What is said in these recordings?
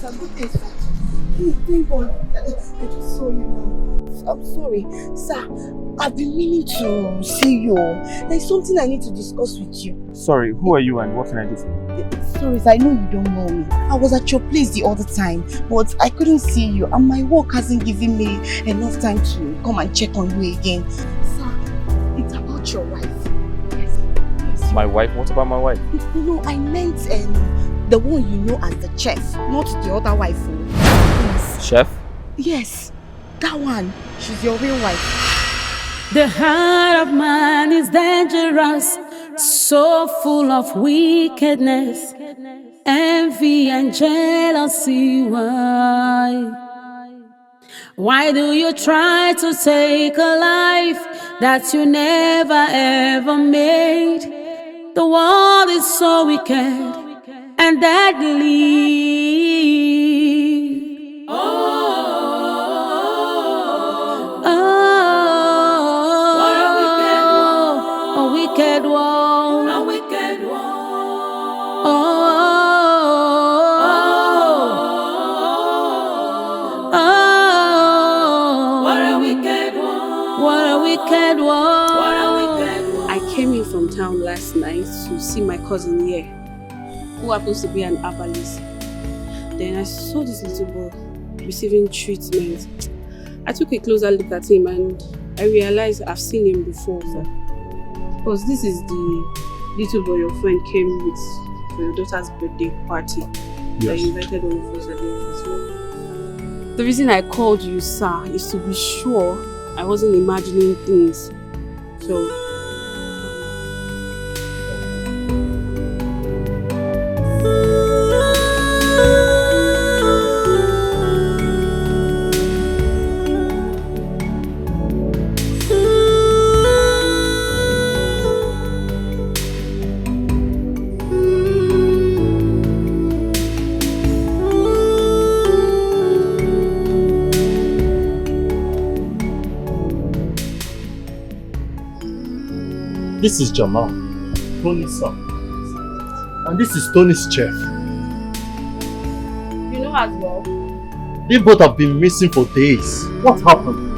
sir. Good day, sir. Thank God. I just saw you now. I'm sorry. Sir, I've been meaning to see you. There's something I need to discuss with you. Sorry, who are you and what can I do for you? Sorry, sir, I know you don't know me. I was at your place the other time, but I couldn't see you and my work hasn't given me enough time to come and check on you again. Sir, it's about your wife. Yes. My wife? What about my wife? No, I meant the one you know as the chef, not the other wife. Yes. Chef? Yes, that one. She's your real wife. The heart of man is dangerous, so full of wickedness, envy and jealousy. Why do you try to take a life that you never ever made? The world is so wicked and deadly. Wicked one, a wicked one. What a wicked one. What a wicked one. What a wicked one. I came in from town last night to see my cousin here, who happens to be an herbalist. Then I saw this little boy receiving treatment. I took a closer look at him and I realized I've seen him before, sir. Because this is the little boy your friend came with for your daughter's birthday party. Yes. That you invited all of us at the office. The reason I called you, sir, is to be sure I wasn't imagining things. So, this is Jamal, Tony's son. And this is Tony's chef. you know as well. They both have been missing for days. What happened?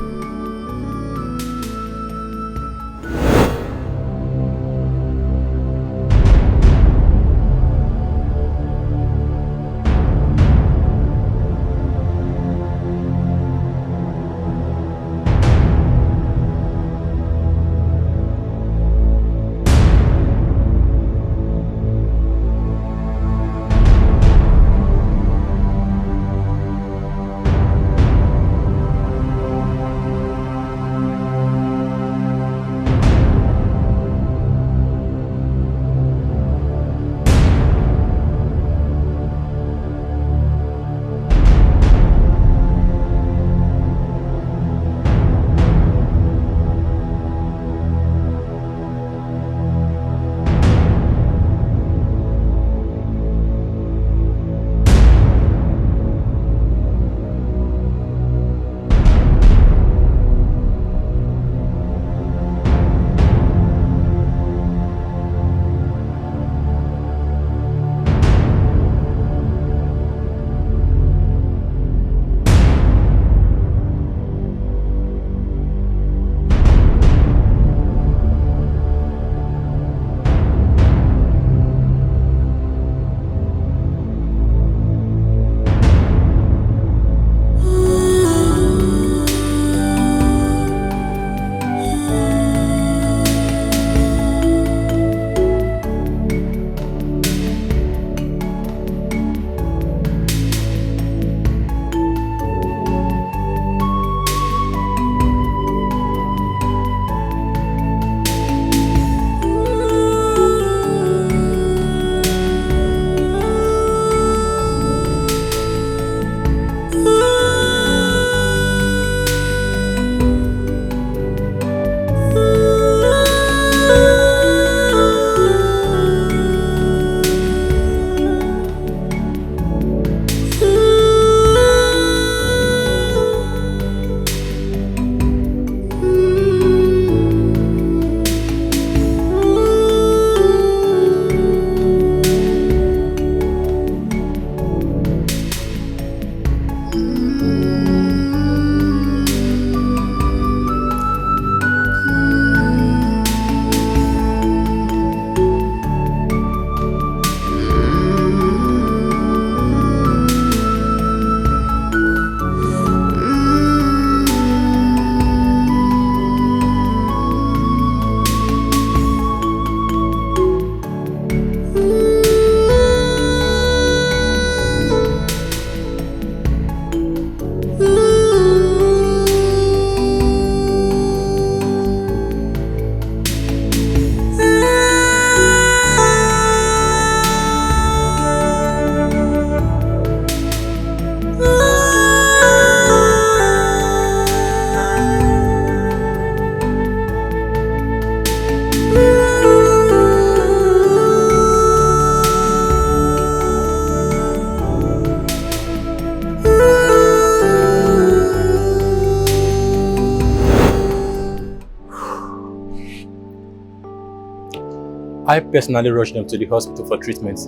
I personally rushed them to the hospital for treatment.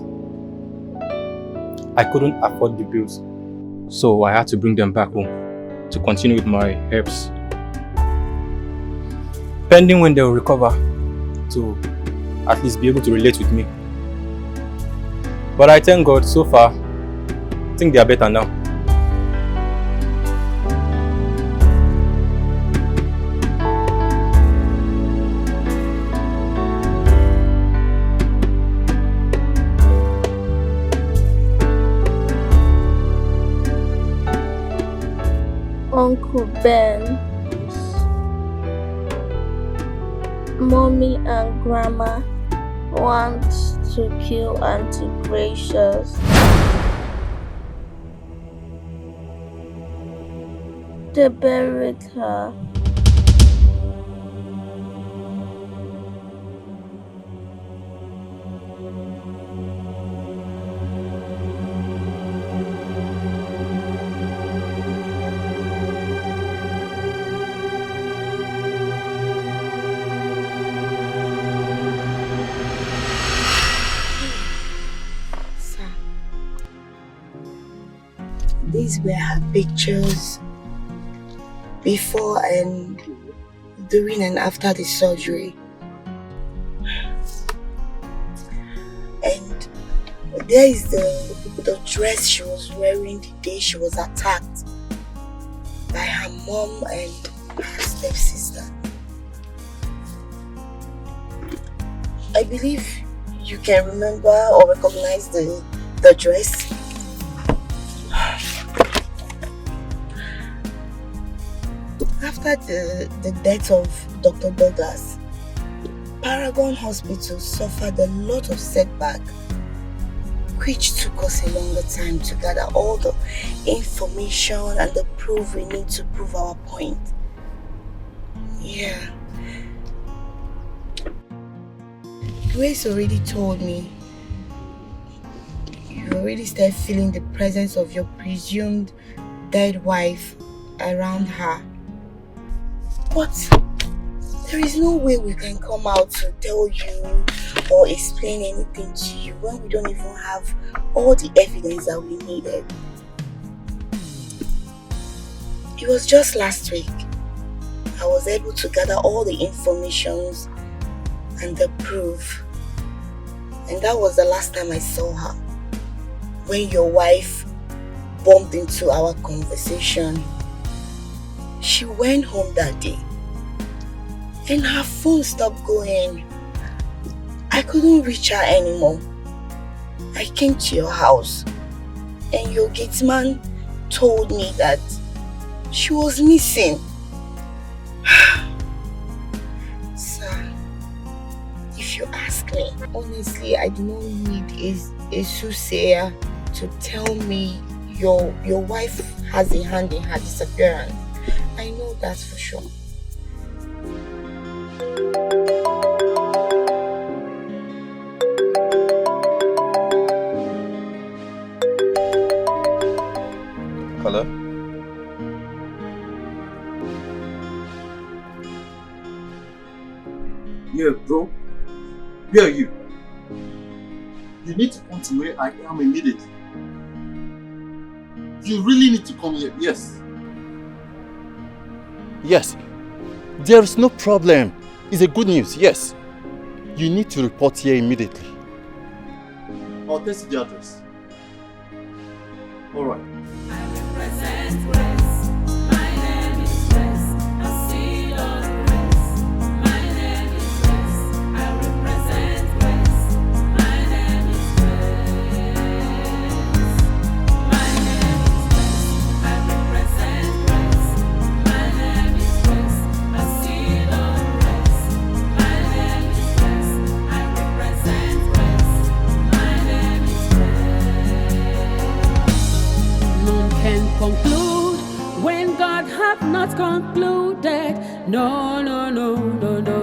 I couldn't afford the bills, so I had to bring them back home to continue with my herbs. Pending when they will recover to at least be able to relate with me. But I thank God, so far, I think they are better now. Uncle Ben, Mommy and Grandma want to kill Auntie Gracious. They buried her. These were her pictures before and during and after the surgery. And there is the dress she was wearing the day she was attacked by her mom and her stepsister. I believe you can remember or recognize the dress. After the death of Dr. Douglas, Paragon Hospital suffered a lot of setback, which took us a longer time to gather all the information and the proof we need to prove our point. Yeah. Grace already told me you already started feeling the presence of your presumed dead wife around her. But there is no way we can come out to tell you or explain anything to you when we don't even have all the evidence that we needed. It was just last week I was able to gather all the informations and the proof, and that was the last time I saw her, when your wife bumped into our conversation. She went home that day and her phone stopped going. I couldn't reach her anymore. I came to your house and your gate man told me that she was missing. Sir, if you ask me, honestly, I do not need a soothsayer to tell me your wife has a hand in her disappearance. I know that for sure. Hello? Yeah, bro. Where are you? You need to come to where I am immediately. You really need to come here, yes. Yes. There is no problem. It's a good news, yes. You need to report here immediately. I'll text you the address. Alright. I represent Grace. My name is Grace. I see your grace. My name is Grace. I represent Grace. My name is Grace. My name is Grace. I represent Grace. My name is Grace. I see your grace. My name is Grace. I represent Grace. My name is Grace. None can conclude when God hath not concluded. No, no, no, no, no.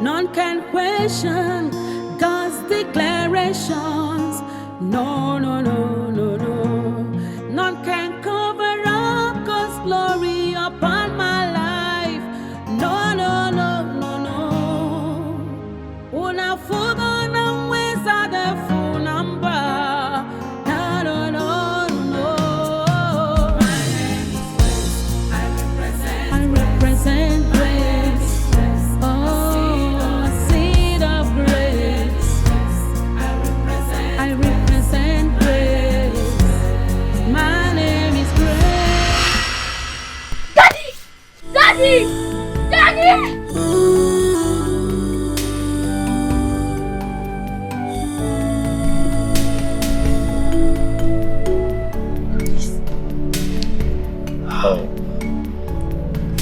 None can question God's declarations. No, no, no, no, no. None can cover up God's glory upon my life. No, no, no, no, no. Oh, now Daddy! Daddy!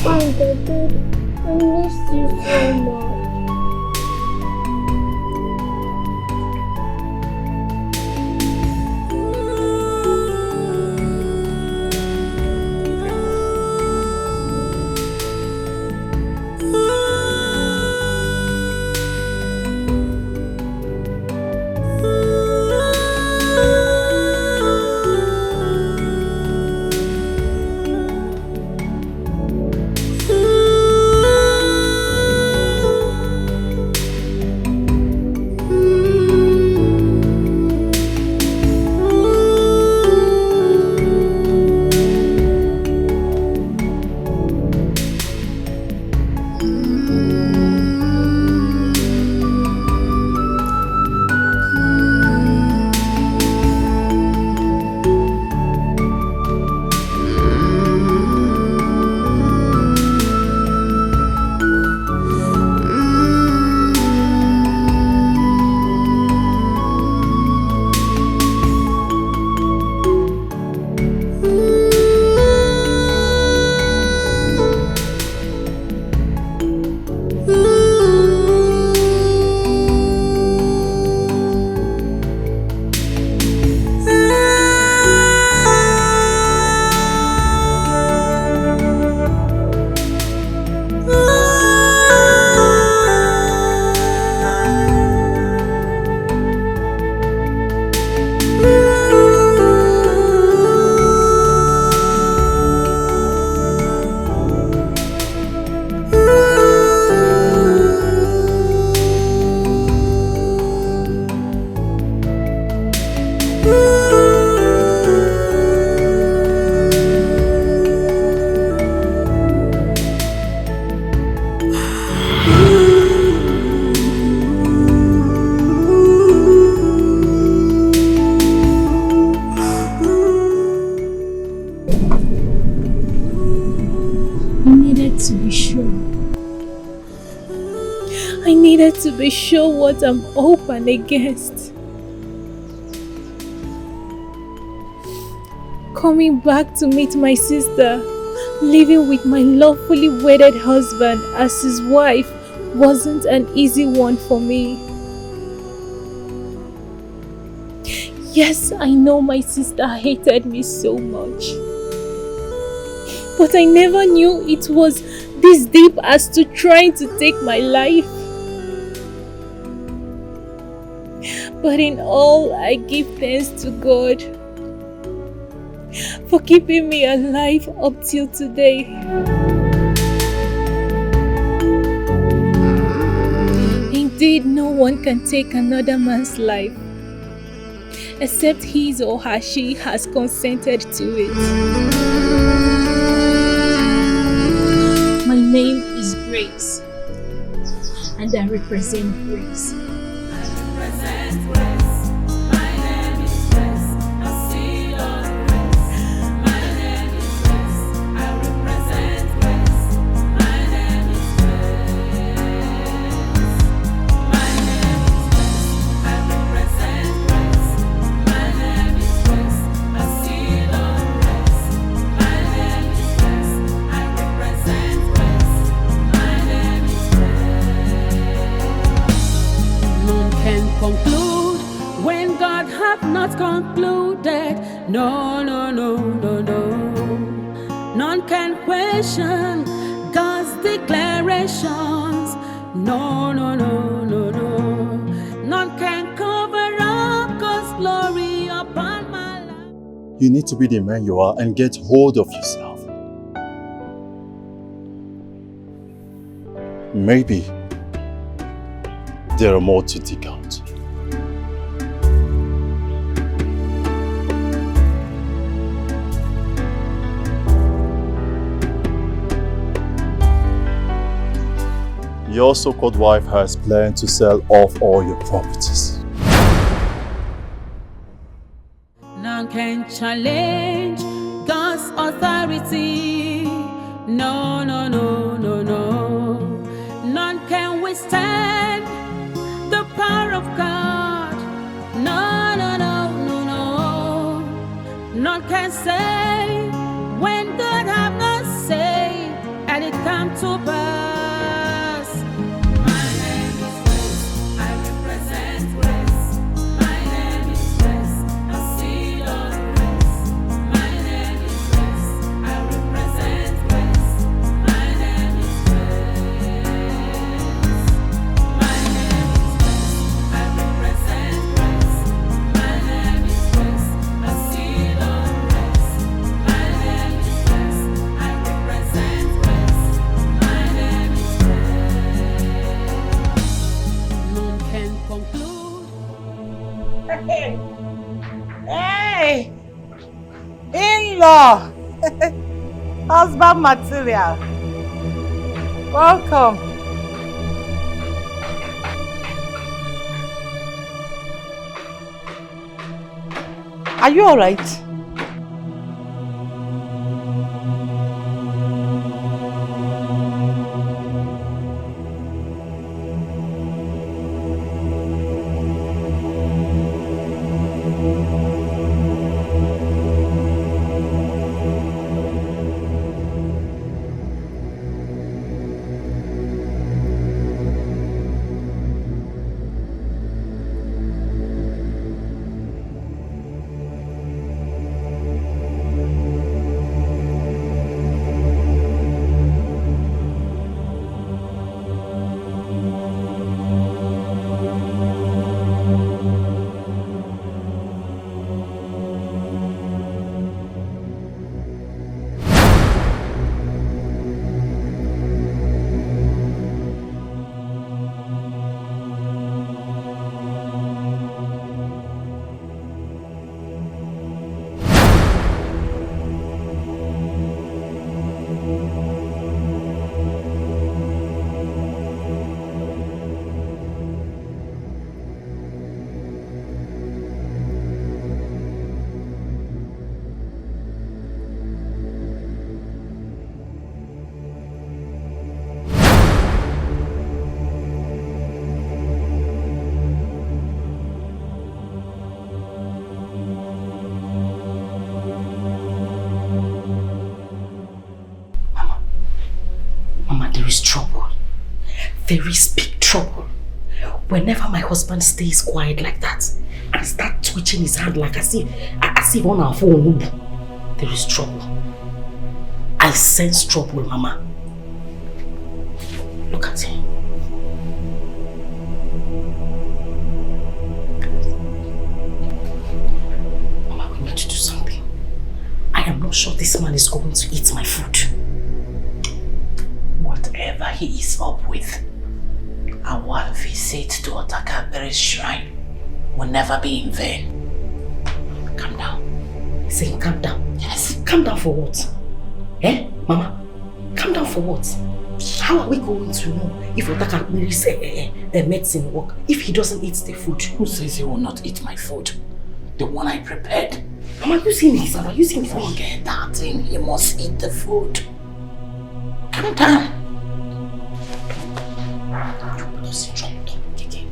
Oh, Daddy, I miss you so much. To be sure what I'm up and against. Coming back to meet my sister, living with my lawfully wedded husband as his wife wasn't an easy one for me. Yes, I know my sister hated me so much, but I never knew it was this deep as to trying to take my life. But in all, I give thanks to God for keeping me alive up till today. Indeed, no one can take another man's life except his or her she has consented to it. My name is Grace, and I represent Grace. Concluded, no, no, no, no, no. None can question God's declarations. No, no, no, no, no. None can cover up God's glory upon my life. You need to be the man you are and get hold of yourself. Maybe there are more to dig out. Your so-called wife has planned to sell off all your properties. None can challenge God's authority. No, no, no, no, no. None can withstand the power of God. No, no, no, no, no. None can say when God have not said, and it come to pass. My name is Grace. I represent Grace. My name is Grace. I see Lord Grace. My name is Grace. I represent Grace. My name is Grace. My name is Grace. I represent Grace. My name is Grace. I see Lord Grace. My name is Grace. I represent Grace. My name is Grace. None can conclude. Hey! In-law! Husband material. Welcome. Are you alright? Mama, there is trouble. There is big trouble. Whenever my husband stays quiet like that and start twitching his hand like as if on our phone, there is trouble. I sense trouble, Mama. Look at him. Mama, we need to do something. I am not sure this man is going to eat my food. Whatever he is up with, our visit to Otakabere's shrine will never be in vain. Calm down. Say, calm down. Yes. Calm down for what? Eh, Mama? Calm down for what? How are we going to know if Otakabere's medicine work if he doesn't eat the food? Who says he will not eat my food? The one I prepared. Mama, using this, Mama, using this. Forget that thing. He must eat the food. Calm down. You put us in trouble. Okay.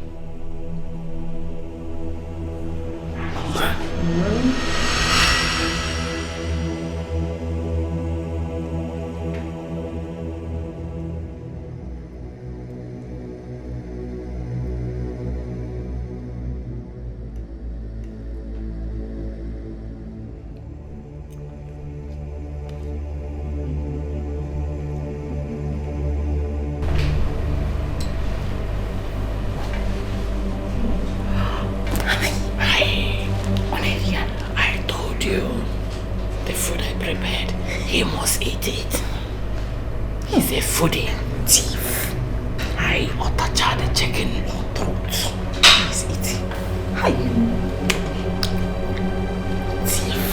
I told you, the food I prepared, he must eat it. He's a foodie. Thief. I Otacha the chicken throat. He's eating. Thief.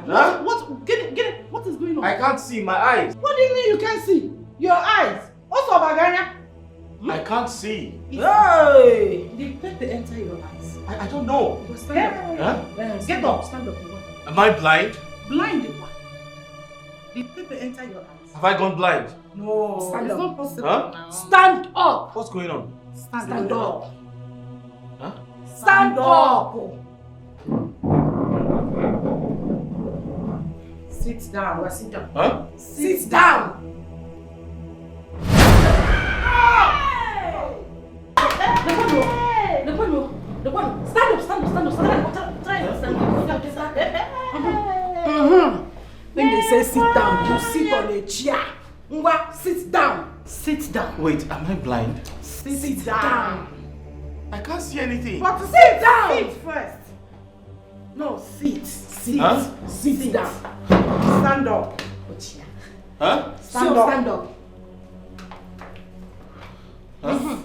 Huh? Get it. What is going on? I can't see my eyes. What do you mean you can't see? Your eyes. Also, Baganya. I can't see. Hey! Did pepper enter your eyes? I don't know. Stand up. Huh? Get up. Stand up. Am I blind? Blind what? Did pepper enter your eyes? Have I gone blind? No. Stand it's up. not possible. Huh? Stand up. What's going on? Stand up. Huh? Stand up. Sit down. Sit down. Huh? Sit down. The one. Stand up. When they say sit down, you sit on a chair. Ngwa, sit down. Sit down. Wait, am I blind? Sit down. I can't see anything. But sit down. Sit first. No, sit. Huh? Sit down. Stand up. Huh? Stand up. Huh?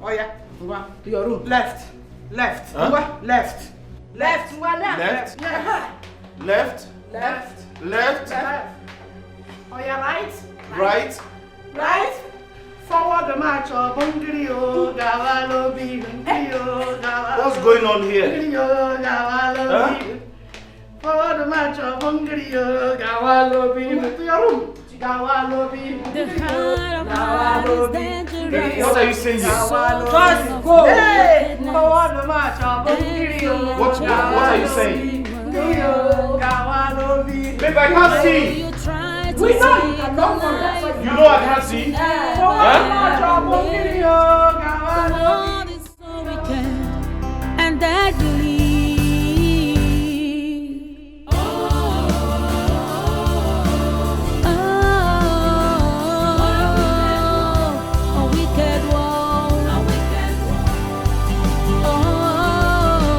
Oh yeah. Ngwa, to your room. Left. Huh? Ngwa, left. Ngwa, Left. Yeah. Left. Left. Oh yeah, right. Right. Forward the march of Bungirio, Gavalo, What's going on here? Huh? Forward the march of Bungirio, Gavalo, to your room. Gavalo, The heart of man is dangerous. What are you saying here? Just go. Hey, forward the march of Bungirio. What are you saying? Gavalo, Babe, I can't see. we know you can don't worry. That's why You know I can't see. forward the march of Bungirio, Gavalo. Lord is so wicked and deadly. A wicked one.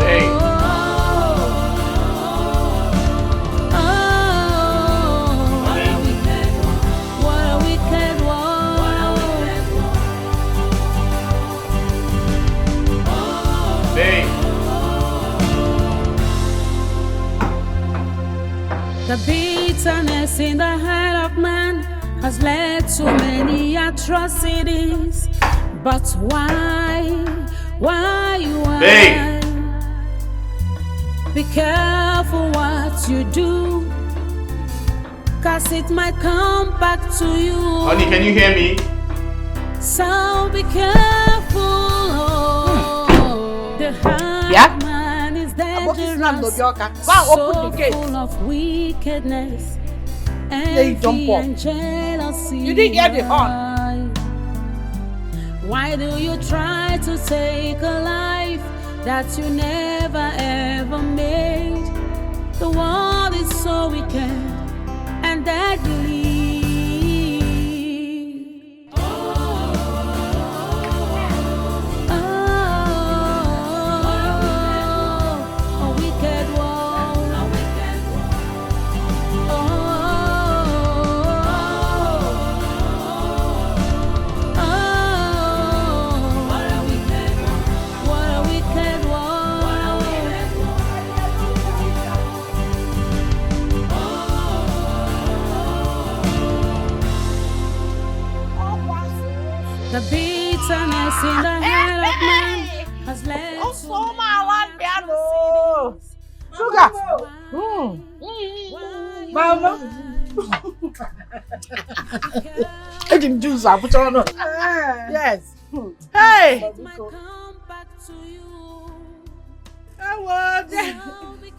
Hey. What a wicked one. Hey. The bitterness in the heart of man has led to many atrocities. But why? Hey. Be careful what you do, 'cause it might come back to you. Honey, can you hear me? So be careful. The heart Yeah? of man is What is wrong with dangerous. your car? Go and So open the gate. full of wickedness, you jump envy up. and jealousy. You didn't hear the horn. Why do you try to take a life that you never ever made? The world is so wicked and deadly. A wicked one. What a wicked one. The bitterness in the heart of man has led to Sugar. Mama. I didn't do that. Put on. Yes. Hey.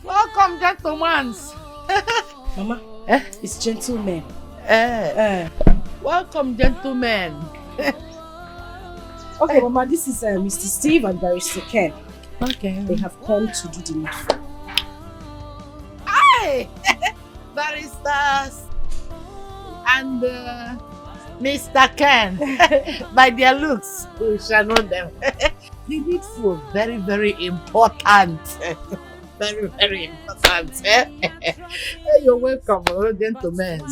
Welcome, gentlemen. Mama, it's gentlemen. Welcome, gentlemen. Okay, Mama, this is Mr. Steve and Barrister Ken. Okay. They have come to do the needful. Hi, baristas and Mr. Ken. By their looks, we shall know them. The needful, very, very important. Very, very important. You're welcome, gentlemen.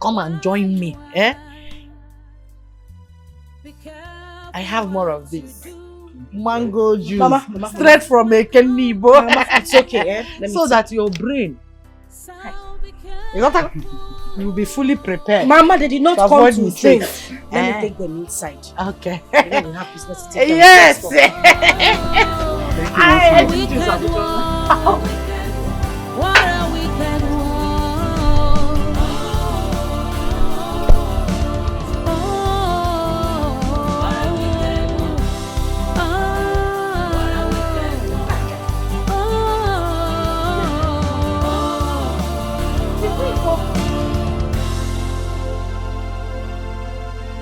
Come and join me. I have more of this. Mango juice. Mama, straight from a Kenibo. Mama, it's okay, so that your brain You will be fully prepared. Mama, they did not to come avoid to mistakes. drink. Let me take them inside. Okay. Then we have business to take them. Yes. I what a wicked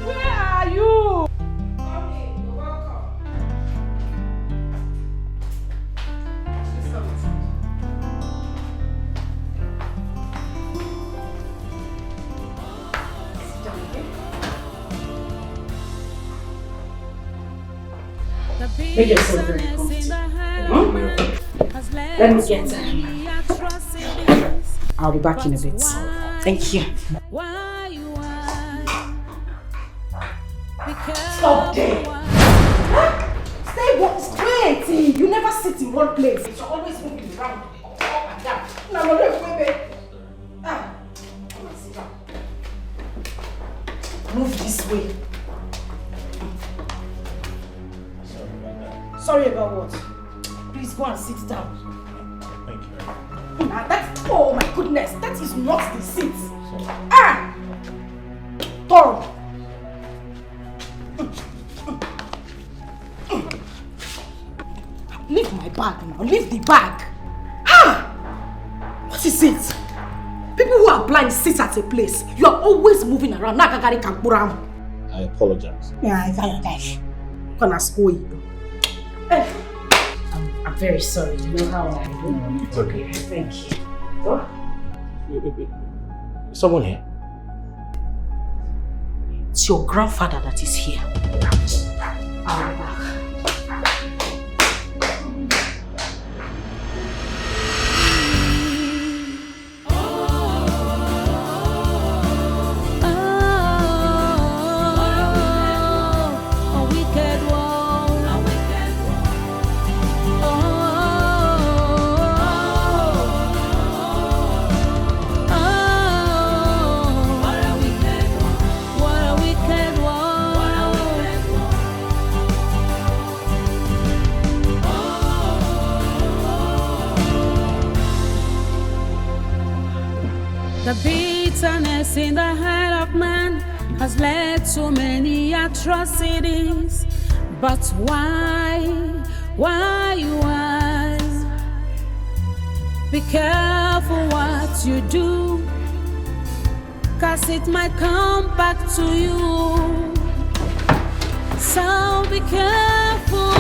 Where are you? Make yourself very comfortable. Let me get her. I'll be back in a bit. Thank you. Stop there! Stay straight! You never sit in one place. You're always moving around, up and down. No, wait. Come on, sit down. Move this way. Sorry about what? Please go and sit down. Thank you. Now that's, oh my goodness, that is not the seat. Tom. Leave my bag now, leave the bag. What is it? People who are blind sit at a place. You are always moving around. I apologize. Gonna school you. I'm very sorry. You know how I do. It's okay. Thank you. Someone here? It's your grandfather that is here. I'll be back. The bitterness in the heart of man has led to many atrocities. But why? Be careful what you do, 'cause it might come back to you. So be careful.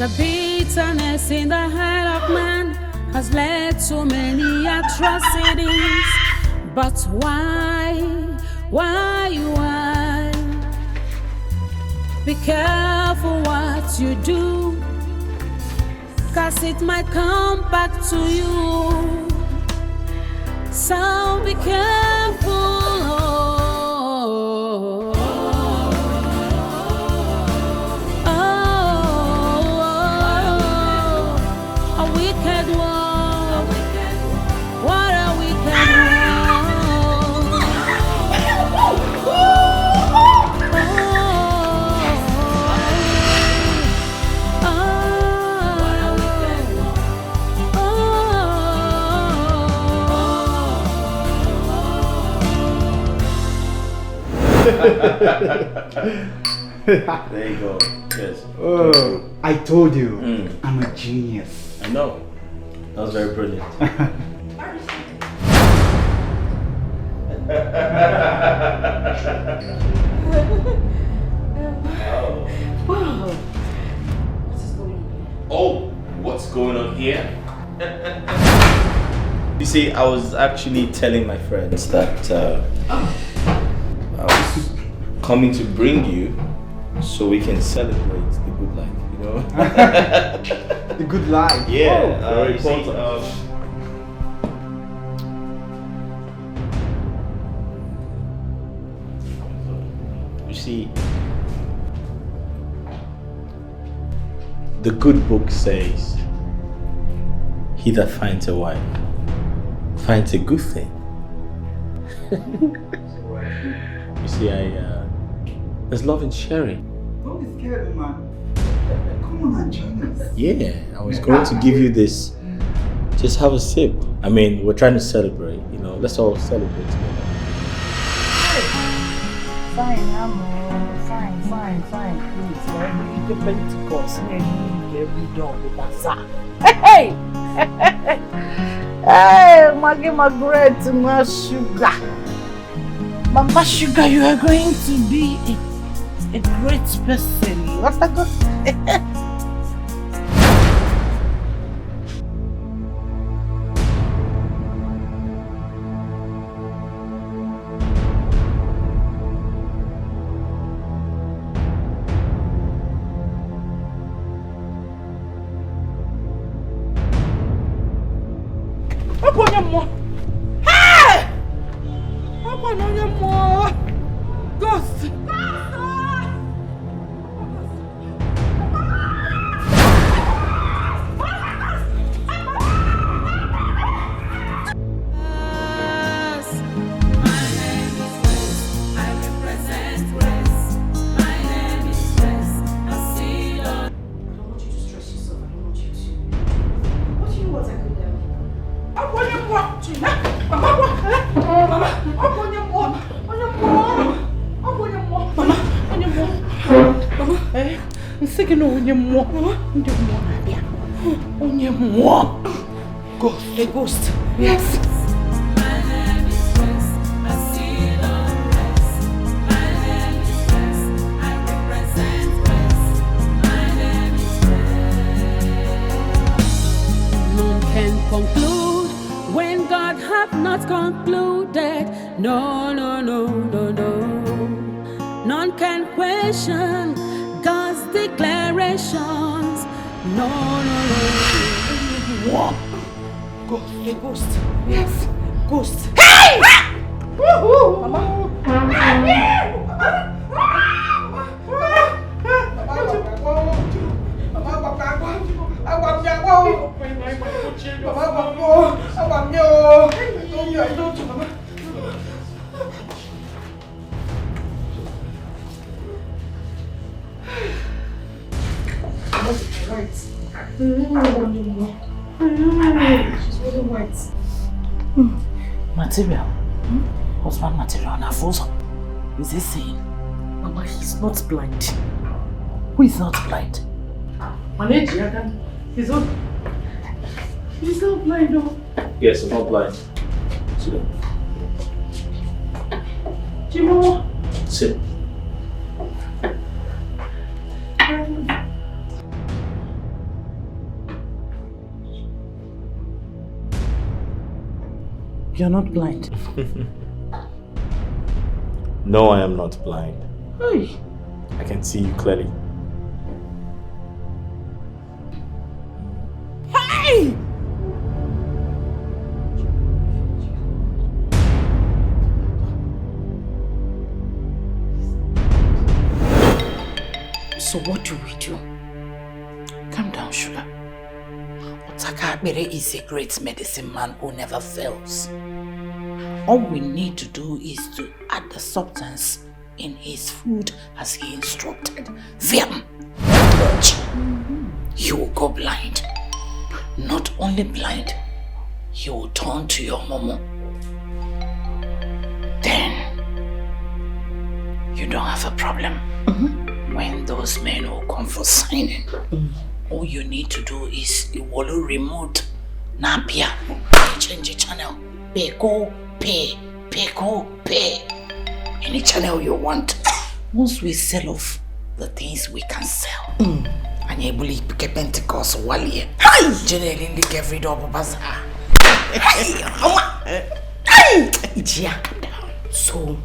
The bitterness in the heart of man has led to many atrocities. But why? Be careful what you do, 'cause it might come back to you. So be careful. There you go. Yes. Oh, I told you, I'm a genius. I know. That was very brilliant. Wow. Oh, what's going on here? You see, I was actually telling my friends that I was coming to bring you so we can celebrate the good life, you know? The good life. Yeah, very you see, important. You see, the good book says, he that finds a wife finds a good thing. You see, there's love in sharing. Don't be scared, man. Come on and join us. Yeah, I was going to give you this. Just have a sip. I mean, we're trying to celebrate, you know. Let's all celebrate together. Fine, fine. Please, every Pentecost, every dawn, the bazaar. Hey! Hey, Maggie Margaret, my sugar. Mama Sugar, you are going to be a great person. What a good. Ghost. A ghost. Yes. None can conclude when God hath not concluded. No. None can question God's declarations. No. Ghost. A ghost. Yes. Ghost. Hey! Mama. She's really wet. Material. Husband material and frozen. Is he saying? Mama, he's not blind. Who is not blind? He's not blind, though. Yes, I'm not blind. Sit down. Jimo. Sit. You're not blind. No, I am not blind. Hey. I can see you clearly. Hey! So what do we do? Calm down, Sugar. Otakabere is a great medicine man who never fails. All we need to do is to add the substance in his food as he instructed. Then, he will go blind. Not only blind, he will turn to your momo. Then, don't have a problem. When those men will come for signing, all you need to do is you will remote Napia, change the channel, pay, any channel you want. Once we sell off the things we can sell, and you believe Pentecost one year, generally like every double bazaar. So,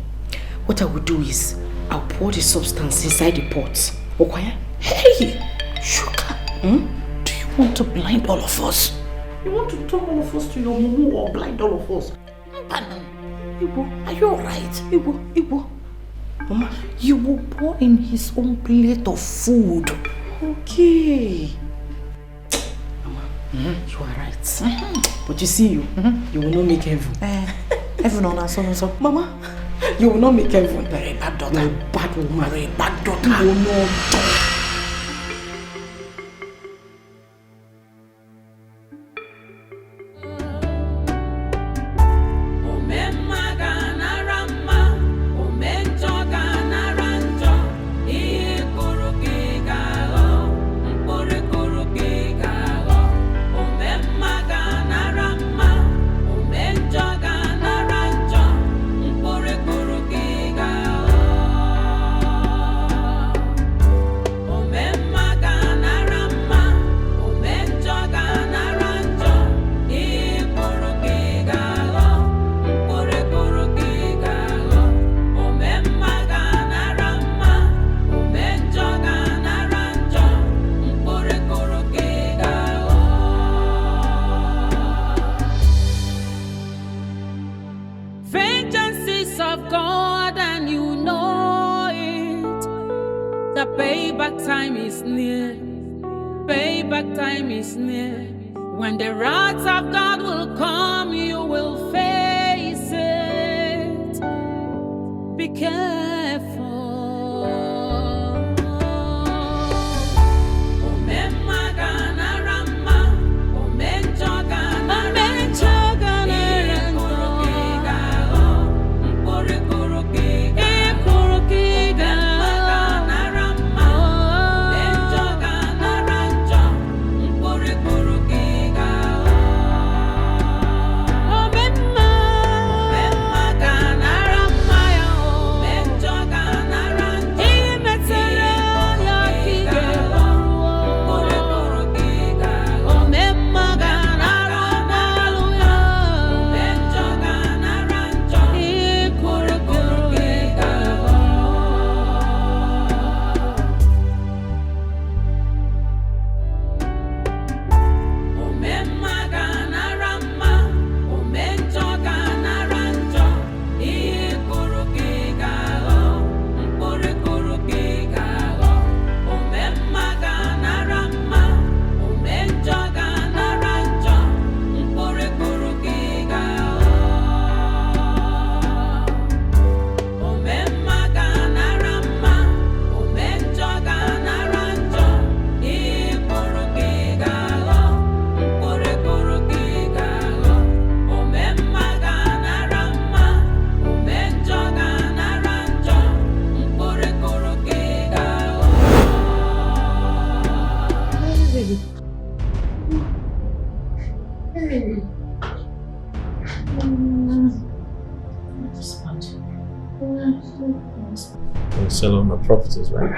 what I will do is, I'll pour the substance inside the pot. Okay? Hey, sugar. Do you want to blind all of us? You want to turn all of us to your mumu or blind all of us? Ibo, are you alright? Ibo. Mama, you will pour in his own plate of food. Okay. Mama, you are right. But you see, you will not make heaven. Heaven on us, so. Mama, you will not make heaven. Very bad daughter. You're a bad woman. Very bad daughter. You will not. When the wrath of God will come, you will face it. Be careful. Sell on the properties, right?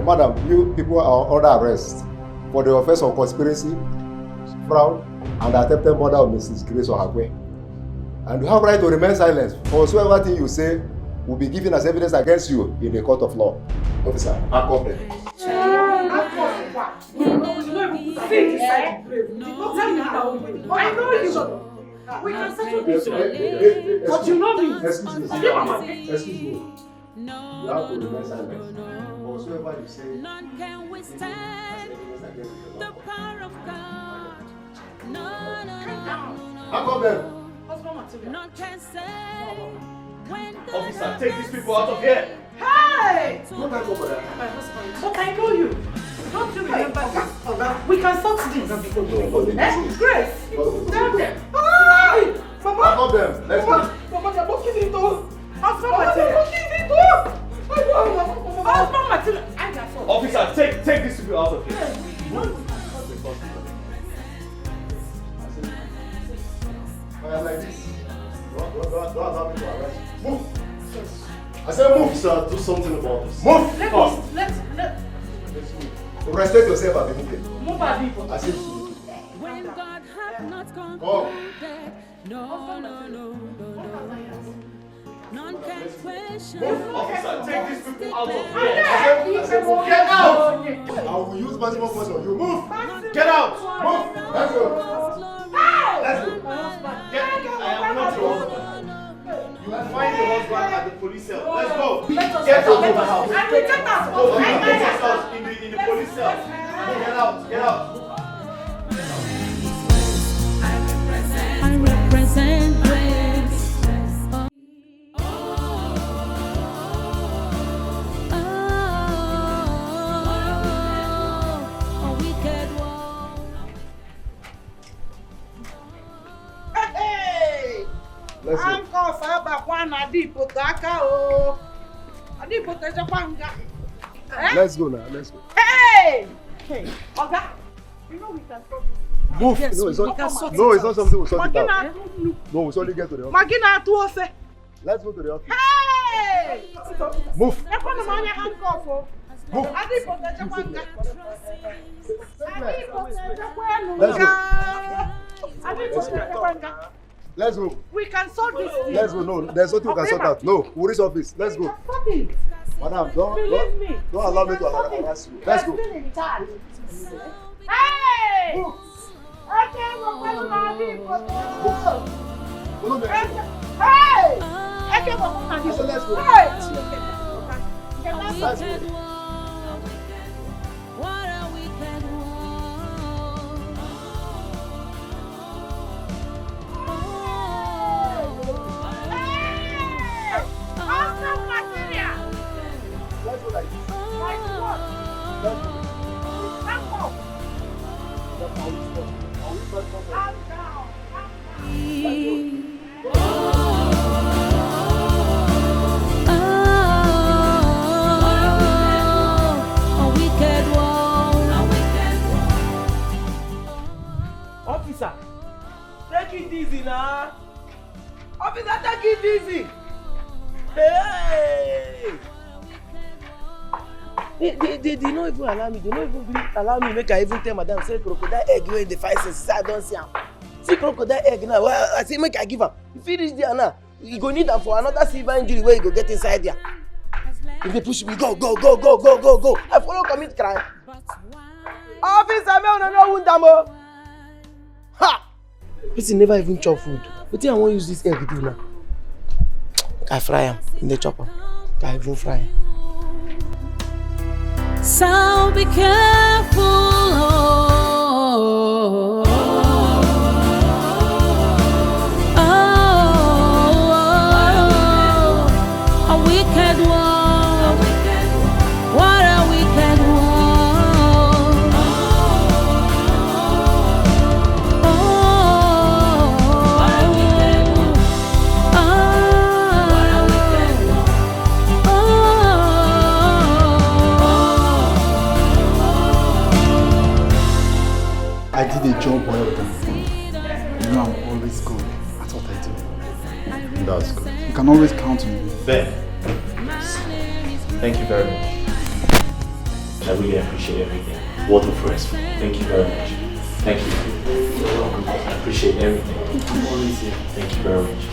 Madam, you people are under arrest for the offense of conspiracy, fraud, and attempted murder of Mrs. Grace Ohakwe. And you have right to remain silent for whatsoever thing you say will be given as evidence against you in the court of law. Officer, back up there. I know you. We can settle this. But you know me. Excuse me. You have to remain silent. For whatsoever you say, none can withstand the power of God. No. back up there. None can say when the Officer, take these people out of here. Hey! Look at over there. My husband. But I know you. Don't you remember this? We can sort this. Grace, tell them. Hi! Mama! Stop them. Let's go. Mama, they're blocking it all. Husband material. They're blocking it all. Husband material. Officer, take these people out of here. Like this. Don't allow me to arrest you. Move. I said move. Sir, do something about this. Move. Let's Respect yourself and be moving. move our people. I said When God hath not come. concluded, no. None can question. Officer, take these people out of here. I said move. Get out! I will use maximum force on you. Move. Get out! Move. Let's go. Let's go. I am not your husband. You will find your husband at the police cell. Let's go. Get out of the house. I will get out. Go and get yourself in the police cell. Get out. Get out. I represent grace. A wicked one. Hey! Let's go. Uncle Saba Kwana Dipo Taka o. Adipo Tajapanga. Let's go now. Let's go. Hey! Hey, Oga. You know we can sort this. Move. Yes, No, we it's not. can sort No, it it's not out. something we'll sort it out. Magina No, we'll only get to the office. Magina Tuose. Let's go to the office. Hey! Move. Ekwana manya handcuff o. Move. Adipo Tajapanga. Adipo Let's go. Tajapanga. Adipo Tajapanga. Let's go. We can sort this thing. Let's go. No, there's nothing we can sort out. No, we'll reach office. Let's go. Stop it. Madam, Believe me. don't allow me to harass you. Let's go. You're still in charge. Hey! Okay, we're going to Adipo. Follow me. Hey! Okay, we're going to Adipo. Let's go. Hey! A Let's go. wicked one. What a wicked one. Awesome material. Let's go like this. Like what? Let's go. Come on. Calm down. A wicked one. Officer, take it easy now. Officer, take it easy. Hey! They don't even allow me. They don't even allow me make I even tell madam say crocodile egg wey dey fight since I don't see am. See crocodile egg now. Well, I say make I give am. If he reach there now, you go need am for another silver injury where you go get inside there. If they push me, go. I follow commit crime. Officer, me no know wound am o. Ha! Person never even chop food. Wetin I wan use this egg do now? I fry am in the chopper. I even fry am. So be careful. A wicked one. What a wicked one. I did a job well done. You know I'm always good at what I do. That's good. You can always count on me. Ben, thank you very much. I really appreciate everything. Word of respect. Thank you very much. Thank you. You're welcome. I appreciate everything. I'm always here. Thank you very much.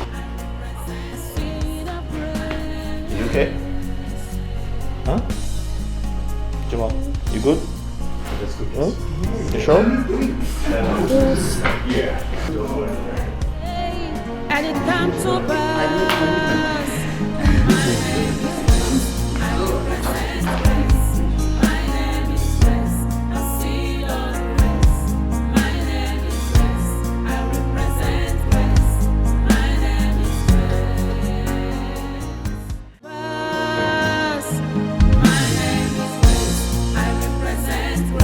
You okay? Huh? Jamal, you good? That's good. Huh? You sure? Yeah. And it comes to pass. I represent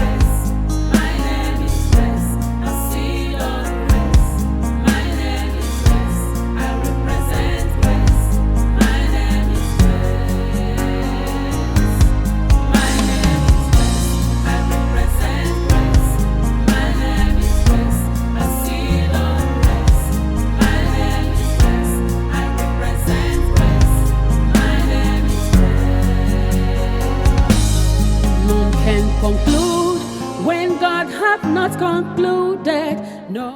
conclude when God hath not concluded. No.